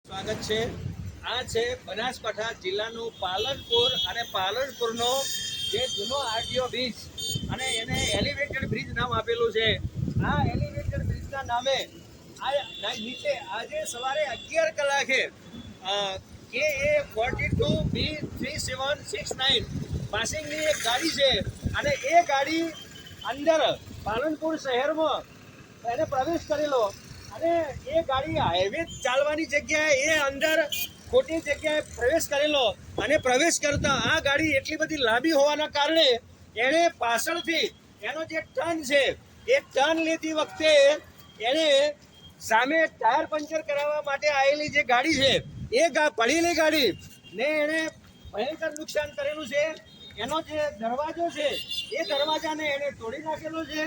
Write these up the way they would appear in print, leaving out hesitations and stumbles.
સ્વાગત છે। આ છે બનાસકાંઠા જિલ્લાનું પાલનપુર અને પાલનપુરનો જે જૂનો આરટીઓ બ્રિજ અને એને એલિવેટેડ બ્રિજ નામ આપેલું છે। આ એલિવેટેડ બ્રિજના નામે આ નીચે આજે સવારે 11 કલાકે KA42B3769 પાસિંગની એક ગાડી છે અને એ ગાડી અંદર પાલનપુર શહેરમાં એને પ્રવેશ કરેલો અને એ ગાડી હાઈવે ચાલવાની જગ્યાએ એ અંદર ખોટી જગ્યાએ પ્રવેશ કરેલો અને પ્રવેશ કરતા આ ગાડી એટલી બધી લાંબી હોવાના કારણે એણે પાછળથી એનો જે ટર્ન છે એ ટર્ન લેતી વખતે એણે સામે ટાયર પંચર કરાવવા માટે આવેલી જે ગાડી છે એ પડેલી ગાડી ને એણે ભયંકર નુકસાન કરેલું છે। એનો જે દરવાજો છે એ દરવાજાને એને તોડી નાખેલો છે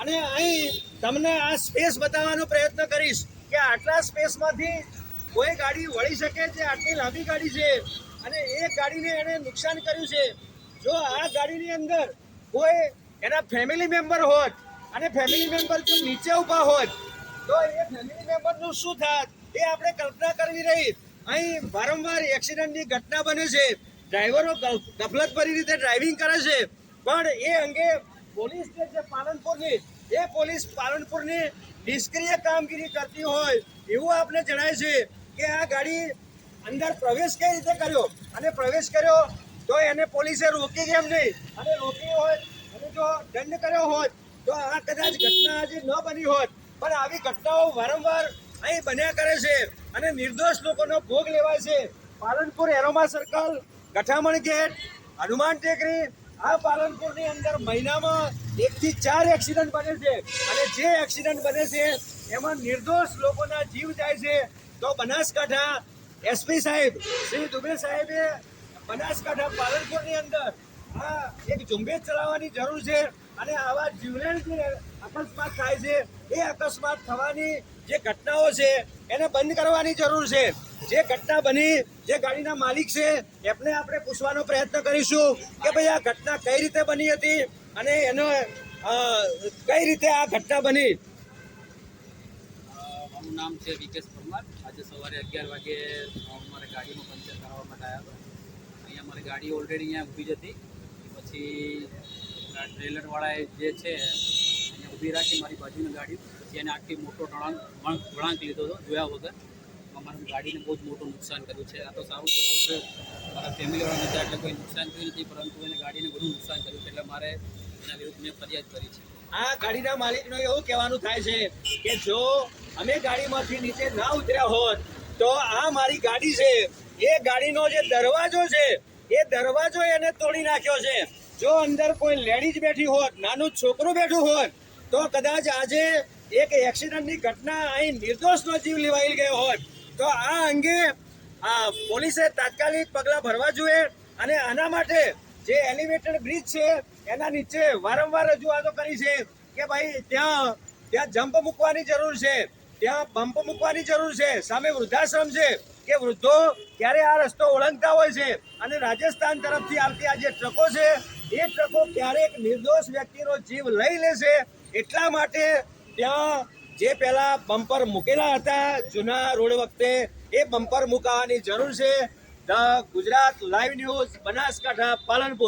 અને અહીં તમને આ સ્પેસ બતાવવાનો પ્રયત્ન કરીશ કે આટલા સ્પેસમાંથી કોઈ ગાડી વળી શકે છે। આટલી લાંબી ગાડી છે અને એ ગાડીને એને નુકસાન કર્યું છે। જો આ ગાડીની અંદર કોઈ એના ફેમિલી મેમ્બર હોત અને ફેમિલી મેમ્બર જો નીચે ઊભા હોત તો એ ફેમિલી મેમ્બરનું શું થાત એ આપણે કલ્પના કરવી રહી। અહીં વારંવાર એક્સિડન્ટની ઘટના બને છે, ડ્રાઈવરો ગફલતભરી રીતે ડ્રાઇવિંગ કરે છે, પણ એ અંગે પોલીસ જે છે પાલનપુરની એ પોલીસ પાલનપુરની નિષ્ક્રિય કામગીરી કરતી હોય એવું આપણે જણાય છે કે આ ગાડી અંદર પ્રવેશ કઈ રીતે કર્યો અને પ્રવેશ કર્યો તો એને પોલીસે રોકી કેમ નહીં અને રોકી હોય અને જો દંડ કર્યો હોત તો આ કદાચ ઘટના આજે ન બની હોત, પણ આવી ઘટનાઓ વારંવાર અહીં બન્યા કરે છે અને નિર્દોષ લોકોનો ભોગ લેવાય છે। Palanpur aroma circle, Gathaman gate, Hanuman Tekri, આ પાલનપુરની અંદર મહિનામાં 1 થી 4 એક્સિડન્ટ બને છે અને જે એક્સિડન્ટ બને છે એમાં નિર્દોષ લોકોના જીવ જાય છે। તો બનાસકાંઠા એસપી સાહેબ શ્રી દુબે સાહેબે બનાસકાંઠા પાલનપુરની અંદર આ એક ઝુંબેશ ચલાવવાની જરૂર છે અને આવા જીવલેણ જે અકસ્માત થાય છે એ અકસ્માત થવાની જે ઘટનાઓ છે એને બંધ કરવાની જરૂર છે। જે ઘટના બની જે ગાડીના માલિક છે એમને આપણે પૂછવાનો પ્રયત્ન કરીશું કે ભાઈ આ ઘટના કઈ રીતે બની હતી અને એનો કઈ રીતે આ ઘટના બની। મારું નામ છે વિકેશ પરમાર। આજે સવારે 11 વાગે મારે ગાડીમાં પંચર કરાવવા માટે આવ્યા હતો। અહીંયા મારી ગાડી ઓલરેડી અહીંયા ઊભી જ હતી, પછી ટ્રેલરવાળાએ જે છે અહીંયા ઊભી રાખી મારી બાજુની ગાડી, પછી એને આખી મોટો વળાંક લીધો હતો જોયા વગર। મારી ગાડીને બહુ જ મોટું નુકસાન કર્યું છે। આ તો સારું છે, મારા ફેમિલીવાળાને ત્યાં એટલે કોઈ નુકસાન થયું નથી, પરંતુ એને ગાડીને ઘણું નુકસાન કર્યું છે, એટલે મારે એના વિરુદ્ધ મેં ફરિયાદ કરી છે। આ ગાડીના માલિકનું એવું કહેવાનું થાય છે કે જો અમે ગાડીમાંથી નીચે ના ઉતર્યા હોત તો આ મારી ગાડી છે એ ગાડીનો જે દરવાજો છે એ દરવાજો એને તોડી નાખ્યો છે। જો અંદર કોઈ લેડીઝ બેઠી હોત, નાનું છોકરું બેઠું હોત તો કદાચ આજે એક એક્સિડન્ટની ઘટના અહીં નિર્દોષનો જીવ લેવાઈ ગયો હોત। તો આ અંગે પોલીસે તાત્કાલિક પગલાં ભરવા જોઈએ અને આના માટે જે એલિવેટેડ બ્રિજ છે એના નીચે વારંવાર રજૂઆતો કરી છે કે ભાઈ ત્યાં જમ્પ મૂકવાની જરૂર છે, ત્યાં બમ્પ મૂકવાની જરૂર છે। સામે વૃદ્ધાશ્રમ છે કે વૃદ્ધો ક્યારે આ રસ્તો ઓળંગતા હોય છે અને રાજસ્થાન તરફથી આવતી આ જે ટ્રકો છે એ ટ્રકો ક્યારેક નિર્દોષ વ્યક્તિનો જીવ લઈ લેશે, એટલા માટે ત્યાં જે પહેલા બમ્પર મૂકેલા હતા જૂના રોડ વખતે એ બમ્પર મુકાવાની જરૂર છે। The Gujarat live news, Banaskantha, Palanpur.